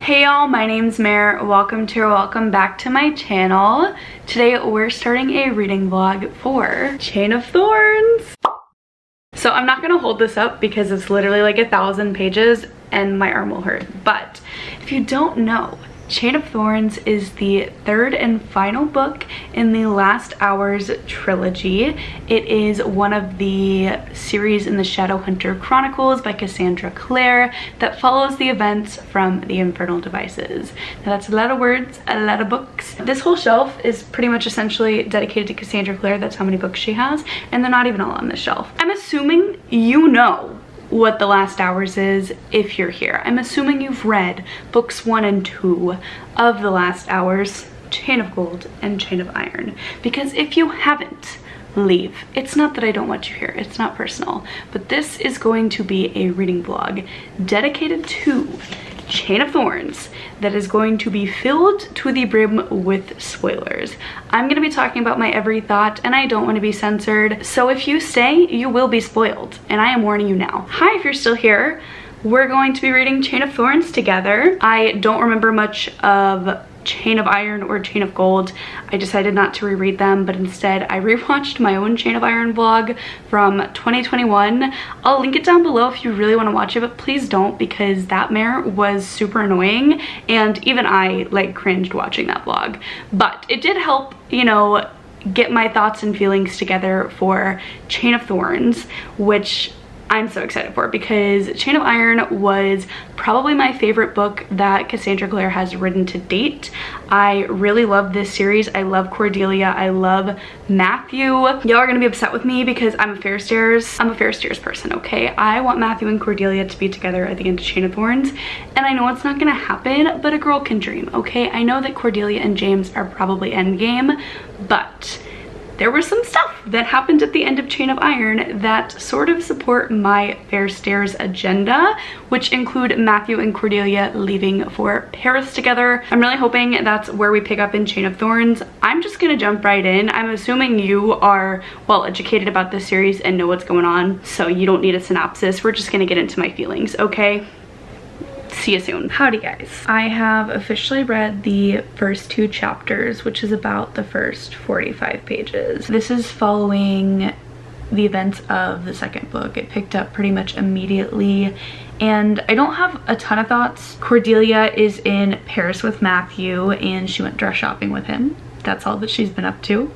Hey y'all, my name's Mare. Welcome back to my channel. Today we're starting a reading vlog for Chain of Thorns. So I'm not gonna hold this up because it's literally like 1,000 pages and my arm will hurt. But if you don't know, Chain of Thorns is the third and final book in the Last Hours trilogy. It is one of the series in the Shadowhunter Chronicles by Cassandra Clare that follows the events from the Infernal Devices. Now that's a lot of words, a lot of books. This whole shelf is pretty much essentially dedicated to Cassandra Clare. That's how many books she has, and they're not even all on this shelf. I'm assuming you know what the Last Hours is if you're here. I'm assuming you've read books 1 and 2 of the Last Hours, Chain of Gold and Chain of Iron, because if you haven't, leave. It's not that I don't want you here, it's not personal, but this is going to be a reading vlog dedicated to Chain of Thorns that is going to be filled to the brim with spoilers. I'm going to be talking about my every thought and I don't want to be censored, so if you stay, you will be spoiled, and I am warning you now. Hi, if you're still here. We're going to be reading Chain of Thorns together. I don't remember much of Chain of Iron or Chain of Gold. I decided not to reread them, but instead I rewatched my own Chain of Iron vlog from 2021. I'll link it down below if you really want to watch it, but please don't, because that mare was super annoying and even I like cringed watching that vlog. But it did help, you know, get my thoughts and feelings together for Chain of Thorns, which I'm so excited for, because Chain of Iron was probably my favorite book that Cassandra Clare has written to date. I really love this series. I love Cordelia. I love Matthew. Y'all are gonna be upset with me because I'm a Fairstairs person, okay? I want Matthew and Cordelia to be together at the end of Chain of Thorns, and I know it's not gonna happen, but a girl can dream, okay? I know that Cordelia and James are probably endgame, but there was some stuff that happened at the end of Chain of Iron that sort of support my Fairstairs agenda, which include Matthew and Cordelia leaving for Paris together. I'm really hoping that's where we pick up in Chain of Thorns. I'm just gonna jump right in. I'm assuming you are well educated about this series and know what's going on, so you don't need a synopsis. We're just gonna get into my feelings, okay? See you soon. Howdy guys. I have officially read the first 2 chapters, which is about the first 45 pages. This is following the events of the second book. It picked up pretty much immediately, and I don't have a ton of thoughts. Cordelia is in Paris with Matthew and she went dress shopping with him. That's all that she's been up to.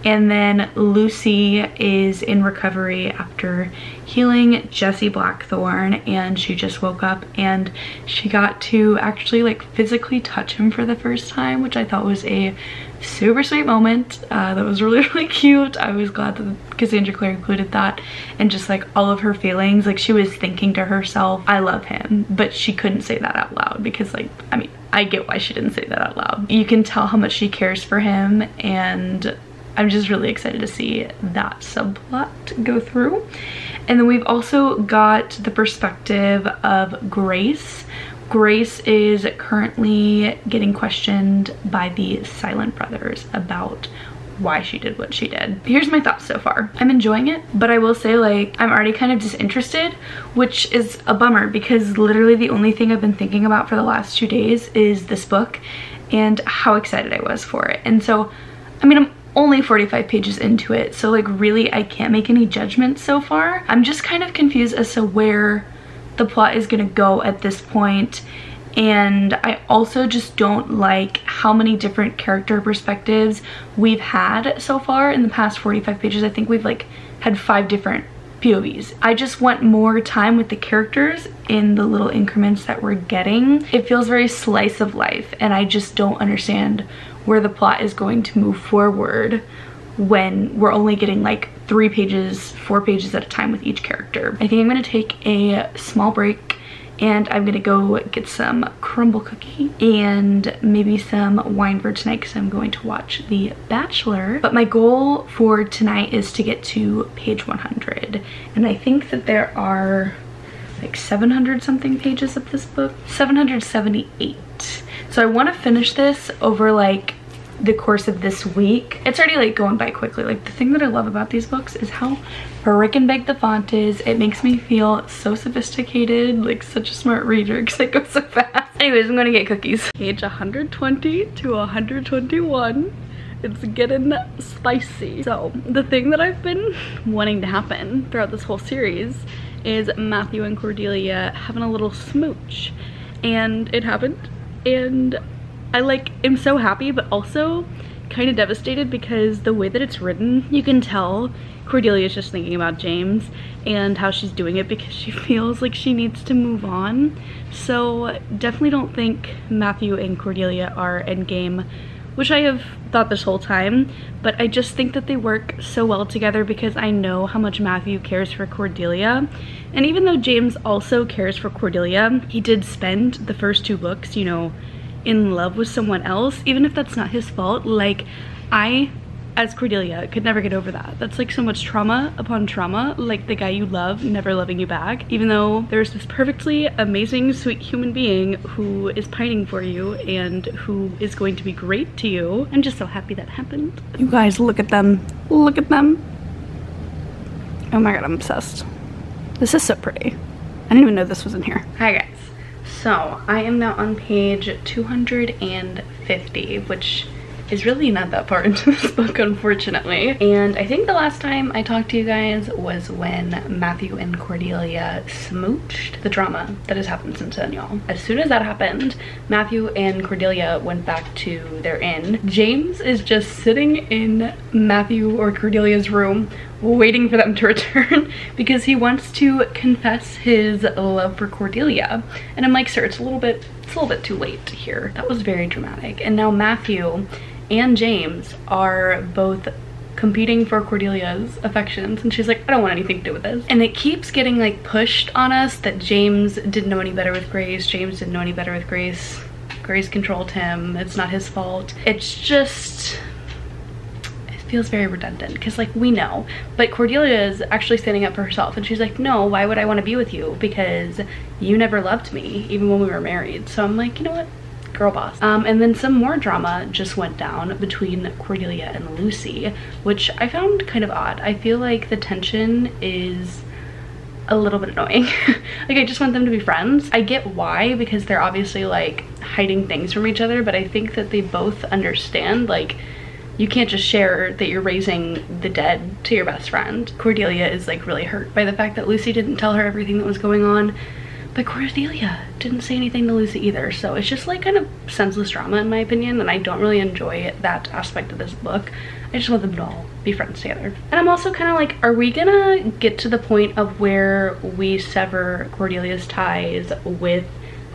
And then Lucy is in recovery after healing Jesse Blackthorn, and she just woke up and she got to actually like physically touch him for the first time, which I thought was a super sweet moment. That was really cute. I was glad that Cassandra Clare included that, and just like all of her feelings. Like, she was thinking to herself, I love him, but she couldn't say that out loud because, like, I mean, I get why she didn't say that out loud. You can tell how much she cares for him, and I'm just really excited to see that subplot go through. And then we've also got the perspective of Grace. Grace is currently getting questioned by the Silent Brothers about why she did what she did. Here's my thoughts so far. I'm enjoying it, but I will say, like, I'm already kind of disinterested, which is a bummer because literally the only thing I've been thinking about for the last 2 days is this book and how excited I was for it. And so, I mean, I'm only 45 pages into it, so like really I can't make any judgments so far. I'm just kind of confused as to where the plot is gonna go at this point, and I also just don't like how many different character perspectives we've had so far in the past 45 pages. I think we've like had 5 different POVs. I just want more time with the characters in the little increments that we're getting. It feels very slice of life, and I just don't understand where the plot is going to move forward when we're only getting like 3 pages, 4 pages at a time with each character. I think I'm gonna take a small break and I'm gonna go get some crumble cookie and maybe some wine for tonight because I'm going to watch The Bachelor. But my goal for tonight is to get to page 100, and I think that there are like 700 something pages of this book. 778. So I want to finish this over like the course of this week. It's already like going by quickly. Like the thing that I love about these books is how freaking big the font is. It makes me feel so sophisticated, like such a smart reader because it goes so fast. Anyways, I'm gonna get cookies. Page 120 to 121. It's getting spicy. So the thing that I've been wanting to happen throughout this whole series is Matthew and Cordelia having a little smooch, and it happened, and I like am so happy but also kind of devastated because the way that it's written, you can tell Cordelia is just thinking about James and how she's doing it because she feels like she needs to move on. So definitely don't think Matthew and Cordelia are endgame, which I have thought this whole time, but I just think that they work so well together because I know how much Matthew cares for Cordelia. And even though James also cares for Cordelia, he did spend the first 2 books, you know, in love with someone else, even if that's not his fault. Like, I, as Cordelia, could never get over that. That's like so much trauma upon trauma, like the guy you love never loving you back, even though there's this perfectly amazing, sweet human being who is pining for you and who is going to be great to you. I'm just so happy that happened. You guys, look at them. Look at them. Oh my god, I'm obsessed. This is so pretty. I didn't even know this was in here. Hi guys. So I am now on page 250, which is really not that far into this book, unfortunately. And I think the last time I talked to you guys was when Matthew and Cordelia smooched. The drama that has happened since then, y'all. As soon as that happened, Matthew and Cordelia went back to their inn. James is just sitting in Matthew or Cordelia's room waiting for them to return because he wants to confess his love for Cordelia. And I'm like, sir, it's a little bit too late here. That was very dramatic. And now Matthew and James are both competing for Cordelia's affections, and she's like, I don't want anything to do with this. And it keeps getting like pushed on us that James didn't know any better with Grace. James didn't know any better with Grace. Grace controlled him. It's not his fault. It's just, feels very redundant because like we know, but Cordelia is actually standing up for herself and she's like, no, why would I want to be with you, because you never loved me even when we were married. So I'm like, you know what, girl boss. And then some more drama just went down between Cordelia and Lucy, which I found kind of odd. I feel like the tension is a little bit annoying. Like, I just want them to be friends. I get why, because they're obviously like hiding things from each other, but I think that they both understand, like, you can't just share that you're raising the dead to your best friend. Cordelia is like really hurt by the fact that Lucy didn't tell her everything that was going on, but Cordelia didn't say anything to Lucy either. So it's just like kind of senseless drama in my opinion, and I don't really enjoy that aspect of this book. I just want them to all be friends together. And I'm also kind of like, are we gonna get to the point of where we sever Cordelia's ties with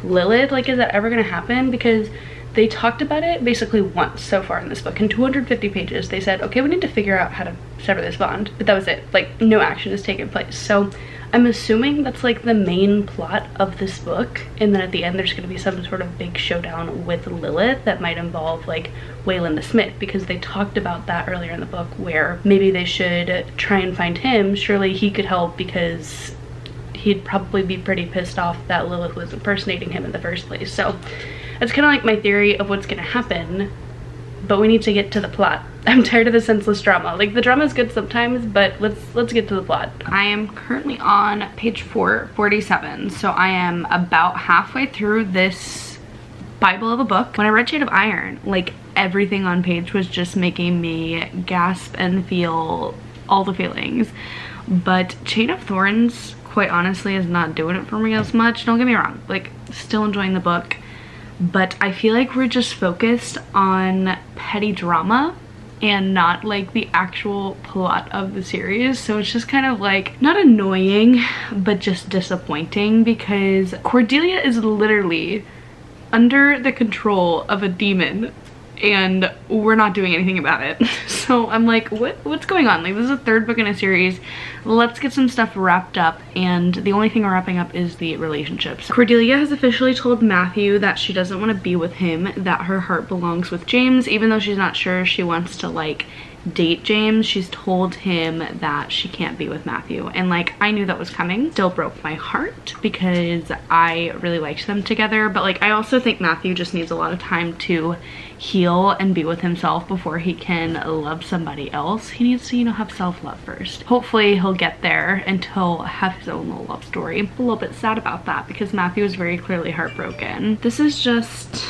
Lilith? Like, is that ever gonna happen? Because they talked about it basically once so far in this book. In 250 pages, they said, okay, we need to figure out how to sever this bond. But that was it. Like, no action has taken place. So I'm assuming that's like the main plot of this book. And then at the end, there's going to be some sort of big showdown with Lilith that might involve like Waylon the Smith, because they talked about that earlier in the book where maybe they should try and find him. Surely he could help, because he'd probably be pretty pissed off that Lilith was impersonating him in the first place. So it's kind of like my theory of what's gonna happen, but we need to get to the plot. I'm tired of the senseless drama. Like, the drama is good sometimes, but let's get to the plot. I am currently on page 447, so I am about halfway through this Bible of a book. When I read Chain of Iron, like, everything on page was just making me gasp and feel all the feelings. But Chain of Thorns, quite honestly, is not doing it for me as much. Don't get me wrong, like, still enjoying the book. But I feel like we're just focused on petty drama and not like the actual plot of the series. So it's just kind of like, not annoying, but just disappointing, because Cordelia is literally under the control of a demon and we're not doing anything about it. So I'm like, what's going on? Like, this is the third book in a series. Let's get some stuff wrapped up, and the only thing we're wrapping up is the relationships. Cordelia has officially told Matthew that she doesn't want to be with him, that her heart belongs with James, even though she's not sure she wants to like date James. She's told him that she can't be with Matthew, and like I knew that was coming. Still broke my heart because I really liked them together, but like I also think Matthew just needs a lot of time to heal and be with himself before he can love somebody else. He needs to, you know, have self-love first. Hopefully he'll get there and he'll have his own little love story. I'm a little bit sad about that because Matthew is very clearly heartbroken. This is just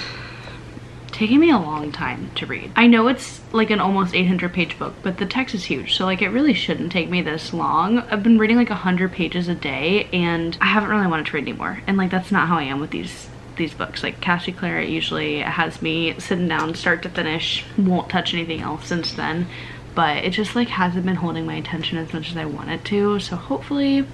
taking me a long time to read. I know it's like an almost 800-page book, but the text is huge, so like it really shouldn't take me this long. I've been reading like 100 pages a day and I haven't really wanted to read anymore, and like that's not how I am with these books. Like Cassandra Clare usually has me sitting down start to finish, won't touch anything else since then, but it just like hasn't been holding my attention as much as I want it to, so hopefully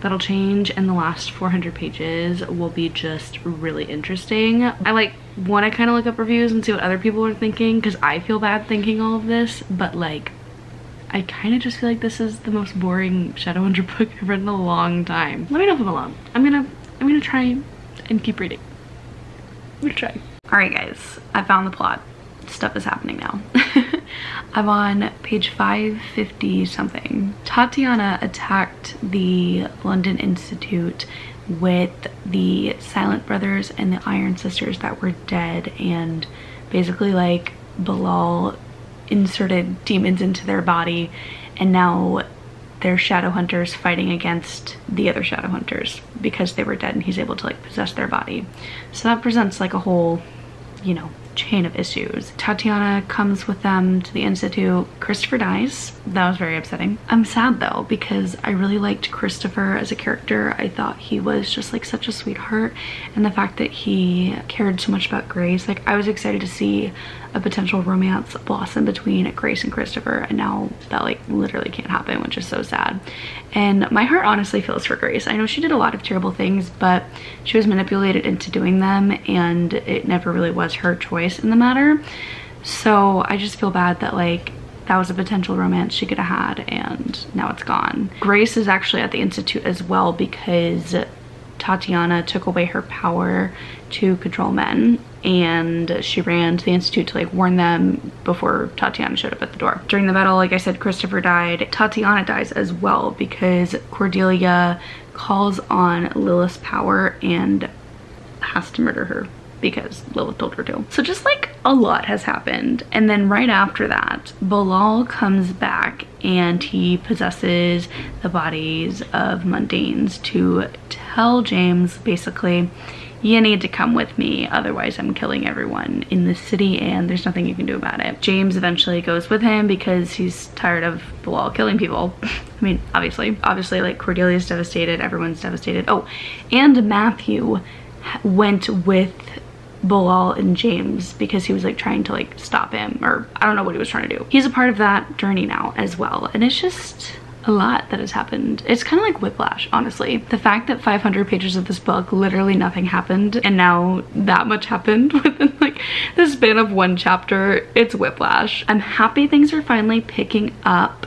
that'll change and the last 400 pages will be just really interesting. I like want to kind of look up reviews and see what other people are thinking because I feel bad thinking all of this, but like I kind of just feel like this is the most boring Shadowhunter book I've read in a long time. Let me know if I'm alone. I'm gonna try and keep reading. I'm gonna try. All right guys, I found the plot. Stuff is happening now. I'm on page 550 something. Tatiana attacked the London Institute with the Silent Brothers and the Iron Sisters that were dead, and basically like Bilal inserted demons into their body, and now they're Shadowhunters fighting against the other Shadowhunters because they were dead and he's able to like possess their body. So that presents like a whole, you know, chain of issues. Tatiana comes with them to the Institute. Christopher dies. That was very upsetting. I'm sad though because I really liked Christopher as a character. I thought he was just like such a sweetheart, and the fact that he cared so much about Grace, like I was excited to see a potential romance blossom between Grace and Christopher, and now that like literally can't happen, which is so sad. And my heart honestly feels for Grace. I know she did a lot of terrible things, but she was manipulated into doing them and it never really was her choice in the matter. So I just feel bad that like that was a potential romance she could have had and now it's gone. Grace is actually at the Institute as well because Tatiana took away her power to control men, and she ran to the Institute to like warn them before Tatiana showed up at the door. During the battle, like I said, Christopher died. Tatiana dies as well because Cordelia calls on Lilith's power and has to murder her because Lilith told her to. So just like a lot has happened. And then right after that, Bilal comes back and he possesses the bodies of mundanes to tell James basically, you need to come with me, otherwise I'm killing everyone in this city and there's nothing you can do about it. James eventually goes with him because he's tired of Bilal killing people. I mean, obviously like Cordelia's devastated, everyone's devastated. Oh, and Matthew went with Bilal and James because he was like trying to like stop him, or I don't know what he was trying to do. He's a part of that journey now as well, and it's just a lot that has happened. It's kind of like Whiplash, honestly. The fact that 500 pages of this book, literally nothing happened, and now that much happened within like the span of one chapter, it's Whiplash. I'm happy things are finally picking up,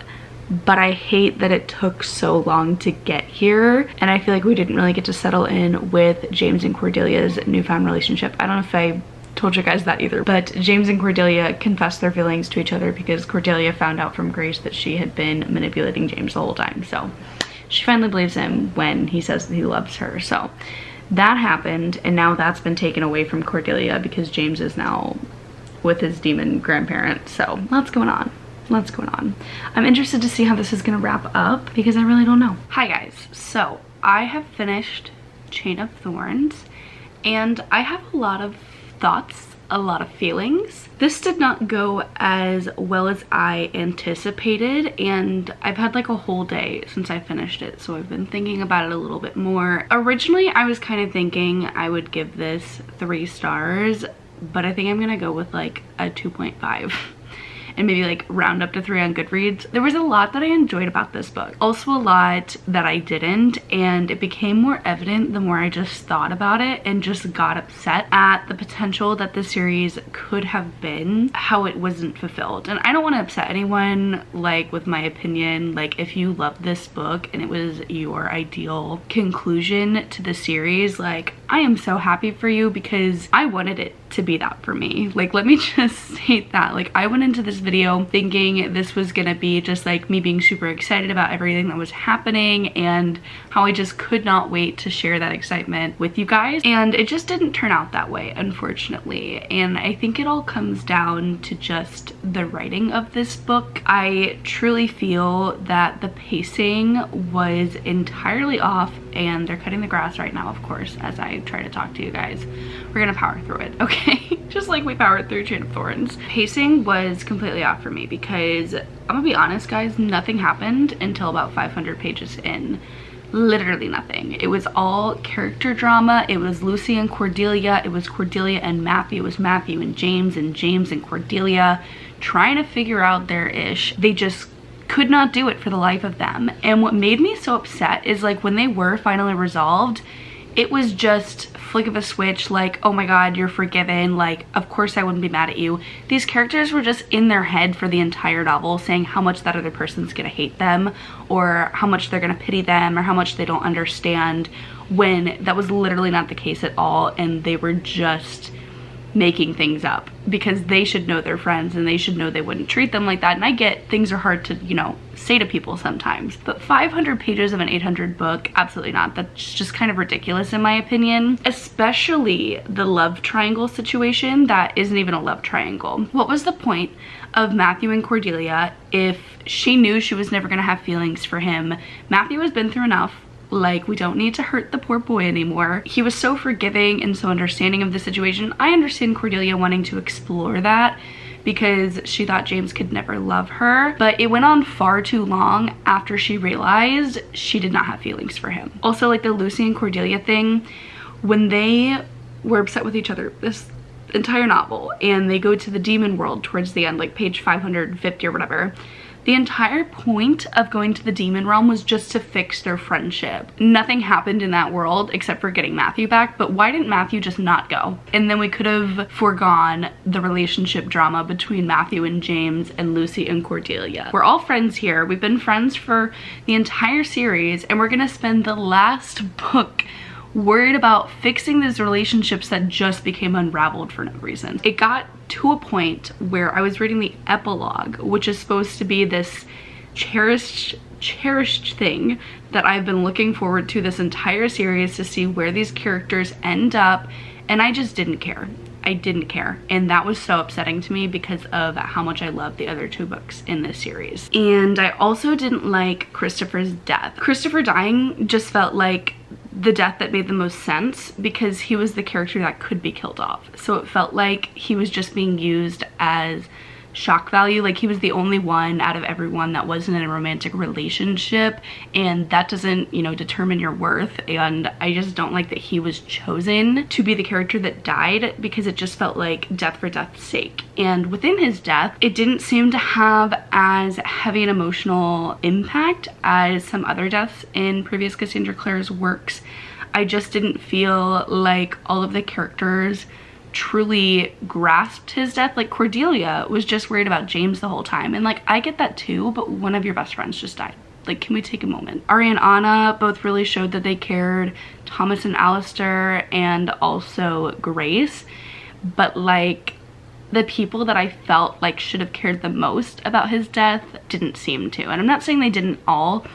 but I hate that it took so long to get here, and I feel like we didn't really get to settle in with James and Cordelia's newfound relationship. I don't know if I told you guys that either, but James and Cordelia confessed their feelings to each other because Cordelia found out from Grace that she had been manipulating James the whole time. So she finally believes him when he says that he loves her. So that happened, and now that's been taken away from Cordelia because James is now with his demon grandparent. So lots going on. Lots going on. I'm interested to see how this is gonna wrap up because I really don't know. Hi guys, so I have finished Chain of Thorns and I have a lot of thoughts, a lot of feelings. This did not go as well as I anticipated, and I've had like a whole day since I finished it, so I've been thinking about it a little bit more. Originally I was kind of thinking I would give this 3 stars, but I think I'm gonna go with like a 2.5 and maybe like round up to 3 on Goodreads. There was a lot that I enjoyed about this book, also a lot that I didn't, and it became more evident the more I just thought about it and just got upset at the potential that the series could have been, how it wasn't fulfilled. And I don't want to upset anyone like with my opinion. Like if you love this book and it was your ideal conclusion to the series, like I am so happy for you because I wanted it to be that for me. Like, let me just state that. Like, I went into this video thinking this was gonna be just like me being super excited about everything that was happening and how I just could not wait to share that excitement with you guys. And it just didn't turn out that way, unfortunately. And I think it all comes down to just the writing of this book. I truly feel that the pacing was entirely off, and they're cutting the grass right now, of course, as I try to talk to you guys. We're gonna power through it, okay? Just like we powered through Chain of Thorns. Pacing was completely off for me because, I'm gonna be honest guys, nothing happened until about 500 pages in. Literally nothing. It was all character drama. It was Lucy and Cordelia. It was Cordelia and Matthew. It was Matthew and James and Cordelia trying to figure out their ish. They just could not do it for the life of them. And what made me so upset is, like, when they were finally resolved, it was just flick of a switch, like, oh my god, you're forgiven, like, of course I wouldn't be mad at you. These characters were just in their head for the entire novel, saying how much that other person's gonna hate them, or how much they're gonna pity them, or how much they don't understand, when that was literally not the case at all, and they were just making things up because they should know their friends and they should know they wouldn't treat them like that. And I get things are hard to, you know, say to people sometimes, but 500 pages of an 800 book, absolutely not. That's just kind of ridiculous in my opinion, especially the love triangle situation that isn't even a love triangle. What was the point of Matthew and Cordelia if she knew she was never gonna have feelings for him? Matthew has been through enough. Like, we don't need to hurt the poor boy anymore. He was so forgiving and so understanding of the situation. I understand Cordelia wanting to explore that because she thought James could never love her, but it went on far too long after she realized she did not have feelings for him. Also, like, the Lucy and Cordelia thing, when they were upset with each other this entire novel and they go to the demon world towards the end, like page 550 or whatever, the entire point of going to the demon realm was just to fix their friendship. Nothing happened in that world except for getting Matthew back, but why didn't Matthew just not go? And then we could have foregone the relationship drama between Matthew and James and Lucy and Cordelia. We're all friends here. We've been friends for the entire series, and we're gonna spend the last book worried about fixing these relationships that just became unraveled for no reason. It got to a point where I was reading the epilogue, which is supposed to be this cherished thing that I've been looking forward to this entire series, to see where these characters end up, and I just didn't care. I didn't care, and that was so upsetting to me because of how much I love the other two books in this series. And I also didn't like Christopher's death. Christopher dying just felt like the death that made the most sense because he was the character that could be killed off. So it felt like he was just being used as shock value. Like, he was the only one out of everyone that wasn't in a romantic relationship, and that doesn't, you know, determine your worth. And I just don't like that he was chosen to be the character that died because it just felt like death for death's sake. And within his death, it didn't seem to have as heavy an emotional impact as some other deaths in previous Cassandra Clare's works. I just didn't feel like all of the characters truly grasped his death. Like, Cordelia was just worried about James the whole time, and like, I get that too, but one of your best friends just died. Like, can we take a moment? Ari and Anna both really showed that they cared. Thomas and Alistair, and also Grace. But like, the people that I felt like should have cared the most about his death didn't seem to. And I'm not saying they didn't all.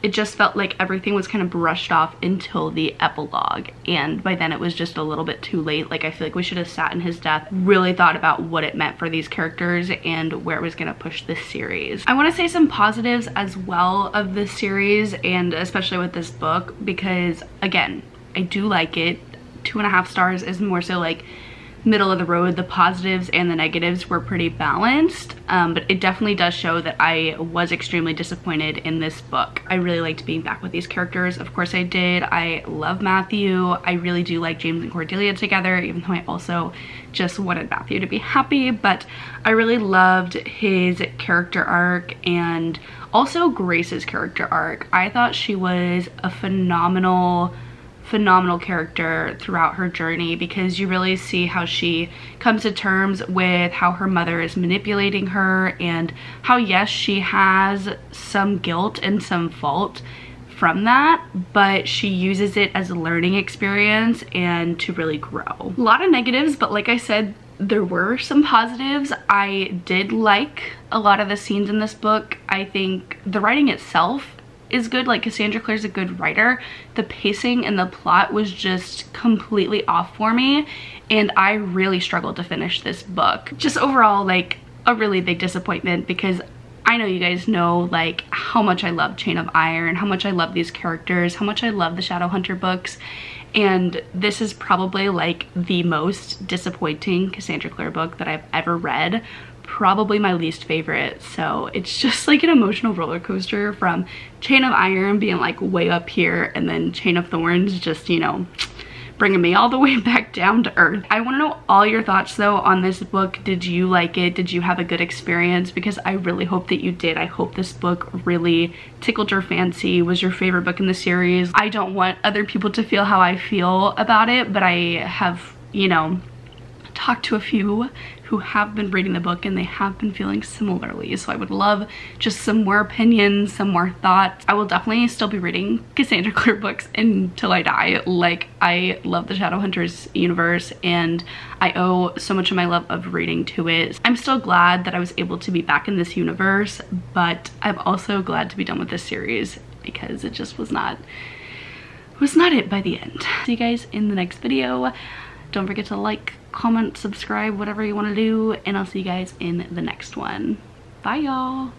It just felt like everything was kind of brushed off until the epilogue, and by then it was just a little bit too late. Like, I feel like we should have sat in his death, really thought about what it meant for these characters and where it was gonna push this series. I want to say some positives as well of this series, and especially with this book, because again, I do like it. 2.5 stars is more so like middle of the road. The positives and the negatives were pretty balanced, but it definitely does show that I was extremely disappointed in this book. I really liked being back with these characters. Of course I did. I love Matthew. I really do like James and Cordelia together, even though I also just wanted Matthew to be happy, but I really loved his character arc and also Grace's character arc. I thought she was a phenomenal character throughout her journey, because you really see how she comes to terms with how her mother is manipulating her, and how, yes, she has some guilt and some fault from that, but she uses it as a learning experience and to really grow. A lot of negatives, but like I said, there were some positives. I did like a lot of the scenes in this book. I think the writing itself is good. Like, Cassandra Clare's a good writer. The pacing and the plot was just completely off for me, and I really struggled to finish this book. Just overall, like, a really big disappointment, because I know you guys know like how much I love Chain of Iron, how much I love these characters, how much I love the Shadowhunter books, and this is probably like the most disappointing Cassandra Clare book that I've ever read. Probably my least favorite. So it's just like an emotional roller coaster, from Chain of Iron being like way up here, and then Chain of Thorns just, you know, bringing me all the way back down to earth. I want to know all your thoughts though on this book. Did you like it? Did you have a good experience? Because I really hope that you did. I hope this book really tickled your fancy, was your favorite book in the series. I don't want other people to feel how I feel about it, but I have, you know, talked to a few who have been reading the book and they have been feeling similarly. So I would love just some more opinions, some more thoughts. I will definitely still be reading Cassandra Clare books until I die. Like, I love the Shadowhunters universe and I owe so much of my love of reading to it. I'm still glad that I was able to be back in this universe, but I'm also glad to be done with this series because it just was not it by the end. See you guys in the next video. Don't forget to like, comment, subscribe, whatever you want to do, and I'll see you guys in the next one. Bye, y'all.